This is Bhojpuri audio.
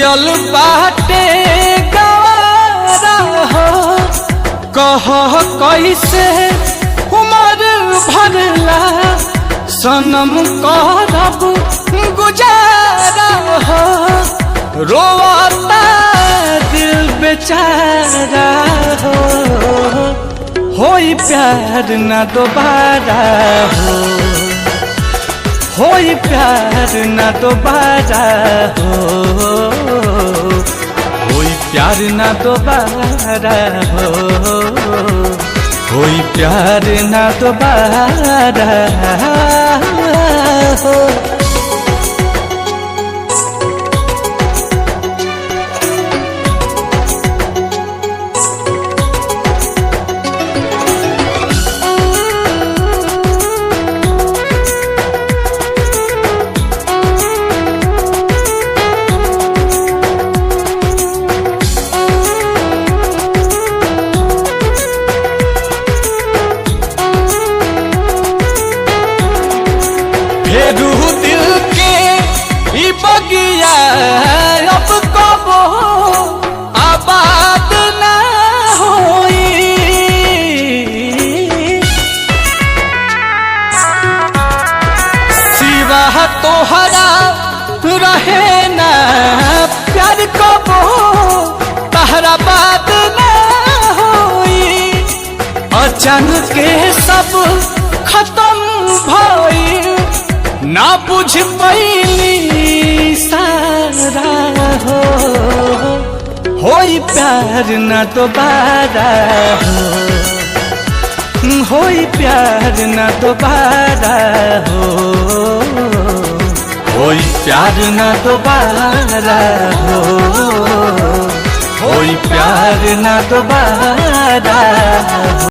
जियल बाटे गवारा हो कह कैसे उमर भरला सनम करब गुजारा हो रोता दिल बेचारा होई प्यार ना दोबारा होई प्यार ना दोबारा होई प्यार ना दोबारा होई प्यार ना दोबारा फेरू दिल के ई बगिया अब कबो आबाद ना होई सिवा तोहरा रहे ना प्यार कबो तहरा बात ना होई अचानक के सब खत्म भई ना बुझ पैली सारा होई प्यार ना दोबारा होई प्यार ना दोबारा होई प्यार ना दोबारा होई प्यार ना दोबारा।